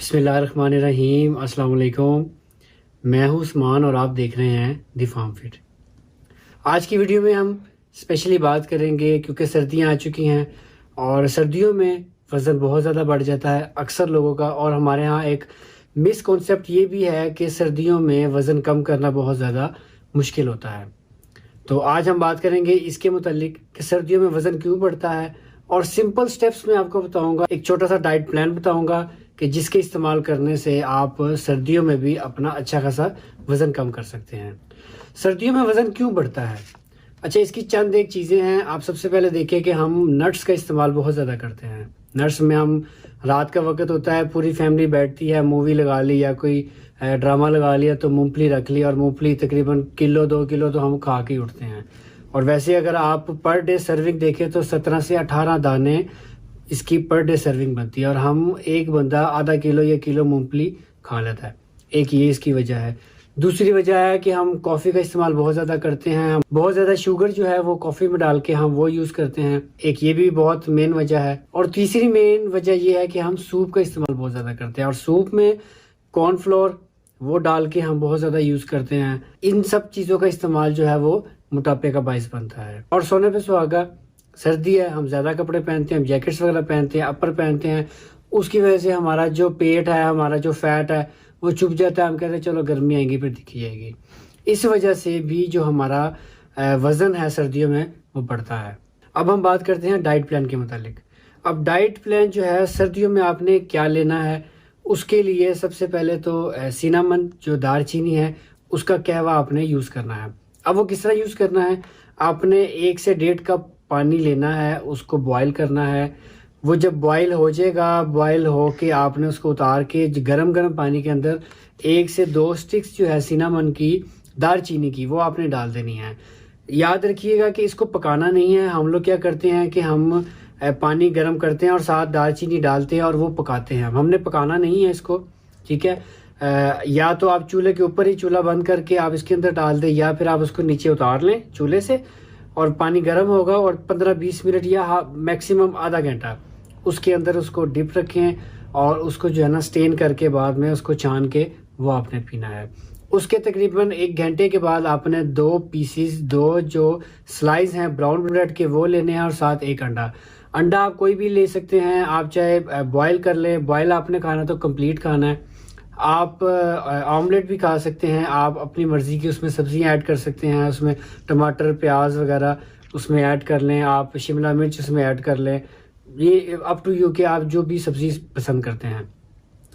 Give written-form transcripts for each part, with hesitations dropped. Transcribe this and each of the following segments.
बिस्मिल्लाहिर्रहमानिर्रहीम। अस्सलाम वालेकुम। मैं हूं उस्मान और आप देख रहे हैं दी फार्म फिट। आज की वीडियो में हम स्पेशली बात करेंगे क्योंकि सर्दियां आ चुकी हैं और सर्दियों में वज़न बहुत ज़्यादा बढ़ जाता है अक्सर लोगों का। और हमारे यहाँ एक मिसकॉन्सेप्ट ये भी है कि सर्दियों में वज़न कम करना बहुत ज़्यादा मुश्किल होता है। तो आज हम बात करेंगे इसके मुतालिक कि सर्दियों में वज़न क्यों बढ़ता है और सिंपल स्टेप्स में आपको बताऊंगा। एक छोटा सा डाइट प्लान बताऊंगा कि जिसके इस्तेमाल करने से आप सर्दियों में भी अपना अच्छा खासा वज़न कम कर सकते हैं। सर्दियों में वज़न क्यों बढ़ता है? अच्छा, इसकी चंद एक चीज़ें हैं। आप सबसे पहले देखें कि हम नट्स का इस्तेमाल बहुत ज़्यादा करते हैं। नट्स में हम रात का वक्त होता है, पूरी फैमिली बैठती है, मूवी लगा ली या कोई ड्रामा लगा लिया तो मूंगफली रख ली और मूंगफली तकरीबन किलो 2 किलो तो हम खा के उठते हैं। और वैसे अगर आप पर डे सर्विंग देखें तो 17 से 18 दाने इसकी पर डे सर्विंग बनती है और हम एक बंदा आधा किलो या किलो मूंगफली खा लेता है। एक ये इसकी वजह है। दूसरी वजह है कि हम कॉफ़ी का इस्तेमाल बहुत ज़्यादा करते हैं। हम बहुत ज़्यादा शुगर जो है वो कॉफ़ी में डाल के हम वो यूज़ करते हैं। एक ये भी बहुत मेन वजह है। और तीसरी मेन वजह ये है कि हम सूप का इस्तेमाल बहुत ज़्यादा करते हैं और सूप में कॉर्नफ्लोर वो डाल के हम बहुत ज़्यादा यूज़ करते हैं। इन सब चीज़ों का इस्तेमाल जो है वो मोटापे का बाइस बनता है। और सोने पे सुहागा, सर्दी है, हम ज़्यादा कपड़े पहनते हैं, हम जैकेट्स वगैरह पहनते हैं, अपर पहनते हैं। उसकी वजह से हमारा जो पेट है, हमारा जो फैट है वो चुप जाता है। हम कहते हैं चलो गर्मी आएगी फिर दिखी जाएगी। इस वजह से भी जो हमारा वज़न है सर्दियों में वो बढ़ता है। अब हम बात करते हैं डाइट प्लान के मुतालिक। अब डाइट प्लान जो है सर्दियों में आपने क्या लेना है, उसके लिए सबसे पहले तो सिनामन जो दालचीनी है उसका कहवा आपने यूज़ करना है। अब वो किस तरह यूज़ करना है? आपने 1 से 1.5 कप पानी लेना है, उसको बॉईल करना है। वो जब बॉईल हो जाएगा, बॉईल हो के आपने उसको उतार के गरम गरम पानी के अंदर 1 से 2 स्टिक्स जो है सिनामन की, दालचीनी की, वो आपने डाल देनी है। याद रखिएगा कि इसको पकाना नहीं है। हम लोग क्या करते हैं कि हम पानी गर्म करते हैं और साथ दालचीनी डालते हैं और वो पकाते हैं। हमने पकाना नहीं है इसको, ठीक है। या तो आप चूल्हे के ऊपर ही चूल्हा बंद करके आप इसके अंदर डाल दें या फिर आप उसको नीचे उतार लें चूल्हे से और पानी गर्म होगा और 15-20 मिनट या मैक्सिमम आधा घंटा उसके अंदर उसको डिप रखें और उसको जो है ना स्टेन करके बाद में उसको छान के वो आपने पीना है। उसके तकरीबन 1 घंटे के बाद आपने 2 जो स्लाइस हैं ब्राउन ब्रेड के वो लेने हैं और साथ 1 अंडा। अंडा आप कोई भी ले सकते हैं, आप चाहे बॉयल कर लें। बॉयल आपने खाना तो कंप्लीट खाना है। आप ऑमलेट भी खा सकते हैं, आप अपनी मर्ज़ी की उसमें सब्जियां ऐड कर सकते हैं। उसमें टमाटर प्याज वगैरह उसमें ऐड कर लें, आप शिमला मिर्च उसमें ऐड कर लें। ये अप टू यू कि आप जो भी सब्ज़ी पसंद करते हैं।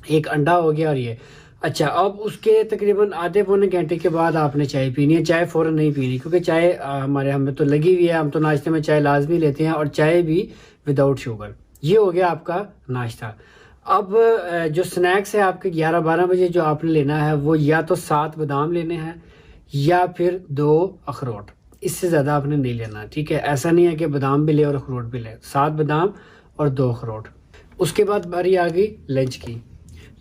1 अंडा हो गया और ये अच्छा। अब उसके तकरीबन आधे पौने घंटे के बाद आपने चाय पीनी है। चाय फ़ौरन नहीं पीनी क्योंकि चाय हमारे हमें तो लगी हुई है, हम तो नाश्ते में चाय लाजमी लेते हैं और चाय भी विदाउट शुगर। ये हो गया आपका नाश्ता। अब जो स्नैक्स है आपके 11-12 बजे जो आपने लेना है वो या तो 7 बादाम लेने हैं या फिर 2 अखरोट। इससे ज़्यादा आपने नहीं लेना, ठीक है। ऐसा नहीं है कि बादाम भी ले और अखरोट भी ले। 7 बादाम और 2 अखरोट। उसके बाद बारी आ गई लंच की।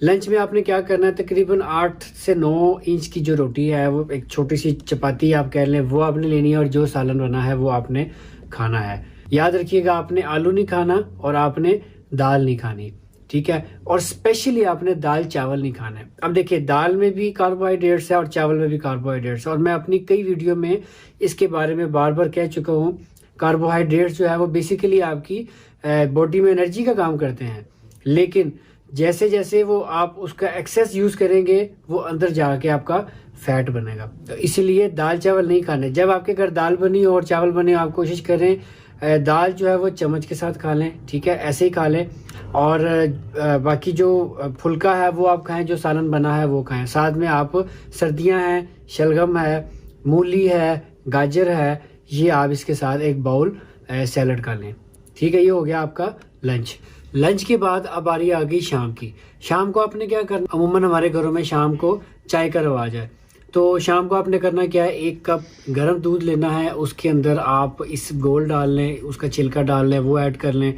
लंच में आपने क्या करना है, तकरीबन 8 से 9 इंच की जो रोटी है वो एक छोटी सी चपाती आप कह लें वो आपने लेनी है और जो सालन बना है वो आपने खाना है। याद रखिएगा आपने आलू नहीं खाना और आपने दाल नहीं खानी, ठीक है। और स्पेशली आपने दाल चावल नहीं खाना है। अब देखिए दाल में भी कार्बोहाइड्रेट्स है और चावल में भी कार्बोहाइड्रेट्स है और मैं अपनी कई वीडियो में इसके बारे में बार बार कह चुका हूँ। कार्बोहाइड्रेट्स जो है वो बेसिकली आपकी बॉडी में एनर्जी का काम करते हैं, लेकिन जैसे जैसे वो आप उसका एक्सेस यूज़ करेंगे वो अंदर जाके आपका फैट बनेगा। तो इसलिए दाल चावल नहीं खाने। जब आपके घर दाल बनी हो और चावल बने आप कोशिश करें दाल जो है वो चम्मच के साथ खा लें, ठीक है, ऐसे ही खा लें। और बाकी जो फुल्का है वो आप खाएं, जो सालन बना है वो खाएं। साथ में आप सर्दियां हैं, शलगम है, मूली है, गाजर है, ये आप इसके साथ एक बाउल सैलड का लें, ठीक है। ये हो गया आपका लंच। लंच के बाद अब बारी आ गई शाम की। शाम को आपने क्या करना, अमूमन हमारे घरों में शाम को चाय का रवाज है। तो शाम को आपने करना क्या है, 1 कप गर्म दूध लेना है, उसके अंदर आप इस गोल डाल लें, उसका छिलका डाल लें, वो ऐड कर लें।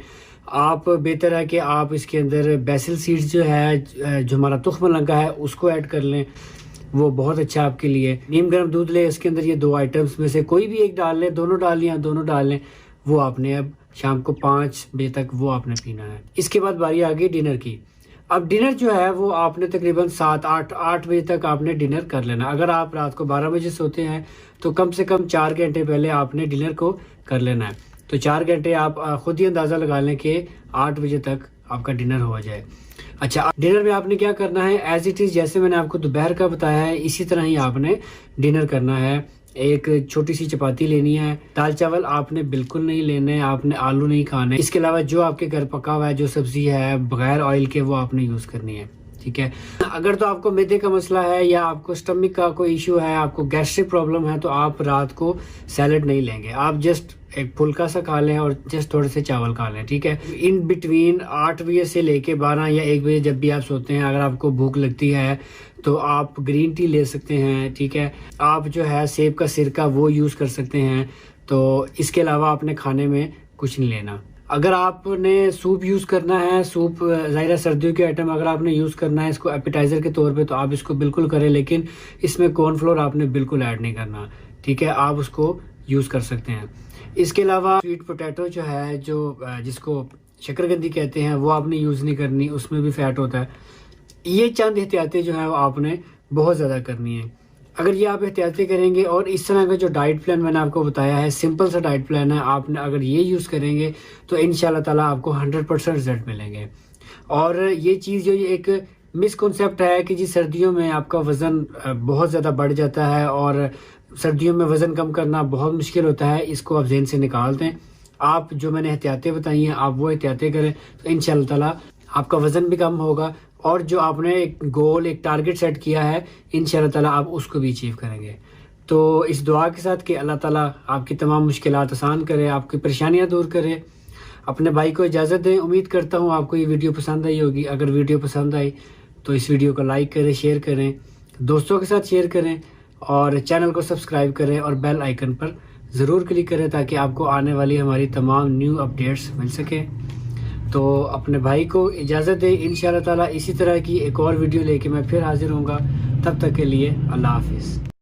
आप बेहतर है कि आप इसके अंदर बेसिल सीड्स जो है, जो हमारा तुख्म लगा है, उसको ऐड कर लें, वो बहुत अच्छा आपके लिए। नीम गर्म दूध लें, इसके अंदर ये 2 आइटम्स में से कोई भी एक डाल लें, दोनों डाल लें या दोनों डाल लें। वो आपने अब शाम को 5 बजे तक वो आपने पीना है। इसके बाद बारी आ गई डिनर की। अब डिनर जो है वो आपने तकरीबन 7-8 बजे तक आपने डिनर कर लेना। अगर आप रात को 12 बजे सोते हैं तो कम से कम 4 घंटे पहले आपने डिनर को कर लेना है। तो 4 घंटे आप खुद ही अंदाज़ा लगा लें कि 8 बजे तक आपका डिनर हो जाए। अच्छा, डिनर में आपने क्या करना है, एज इट इज़ जैसे मैंने आपको दोपहर का बताया है इसी तरह ही आपने डिनर करना है। एक छोटी सी चपाती लेनी है, दाल चावल आपने बिल्कुल नहीं लेने, आपने आलू नहीं खाने। इसके अलावा जो आपके घर पका हुआ है, जो सब्जी है बगैर ऑयल के, वो आपने यूज़ करनी है। ठीक है। अगर तो आपको मैदे का मसला है या आपको स्टमक का कोई इशू है, आपको गैस्ट्रिक प्रॉब्लम है, तो आप रात को सैलड नहीं लेंगे। आप जस्ट एक फुल्का सा खा लें और जस्ट थोड़े से चावल खा लें। ठीक है। इन बिटवीन 8 बजे से लेके 12 या 1 बजे जब भी आप सोते हैं, अगर आपको भूख लगती है तो आप ग्रीन टी ले सकते हैं। ठीक है। आप जो है सेब का सिरका वो यूज़ कर सकते हैं। तो इसके अलावा आपने खाने में कुछ नहीं लेना। अगर आपने सूप यूज़ करना है, सूप ज़ाहिर है सर्दियों के आइटम अगर आपने यूज़ करना है इसको एपिटाइज़र के तौर पे, तो आप इसको बिल्कुल करें, लेकिन इसमें कॉर्नफ्लोर आपने बिल्कुल ऐड नहीं करना। ठीक है। आप उसको यूज़ कर सकते हैं। इसके अलावा स्वीट पोटैटो जो है, जो जिसको शकरकंदी कहते हैं, वो आपने यूज़ नहीं करनी, उसमें भी फैट होता है। ये चंद एहतियातें जो हैं वो आपने बहुत ज़्यादा करनी है। अगर ये आप एहतियातें करेंगे और इस तरह का जो डाइट प्लान मैंने आपको बताया है, सिंपल सा डाइट प्लान है, आपने अगर ये यूज़ करेंगे तो इंशाल्लाह ताला आपको 100% रिजल्ट मिलेंगे। और ये चीज़ जो ये एक मिसकॉन्सेप्ट है कि जी सर्दियों में आपका वज़न बहुत ज़्यादा बढ़ जाता है और सर्दियों में वज़न कम करना बहुत मुश्किल होता है, इसको आप ज़हन से निकाल दें। आप जो मैंने एहतियातें बताई हैं आप वो एहतियातें करें तो इंशाल्लाह ताला आपका वज़न भी कम होगा और जो आपने एक गोल, एक टारगेट सेट किया है, इंशाल्लाह ताला आप उसको भी अचीव करेंगे। तो इस दुआ के साथ कि अल्लाह ताला आपकी तमाम मुश्किलात आसान करे, आपकी परेशानियां दूर करे। अपने भाई को इजाज़त दें। उम्मीद करता हूँ आपको ये वीडियो पसंद आई होगी। अगर वीडियो पसंद आई तो इस वीडियो को लाइक करें, शेयर करें, दोस्तों के साथ शेयर करें और चैनल को सब्सक्राइब करें और बेल आइकन पर ज़रूर क्लिक करें ताकि आपको आने वाली हमारी तमाम न्यू अपडेट्स मिल सके। तो अपने भाई को इजाज़त दें। इंशाल्लाह ताला इसी तरह की एक और वीडियो लेके मैं फिर हाजिर होऊंगा। तब तक के लिए अल्लाह हाफिज़।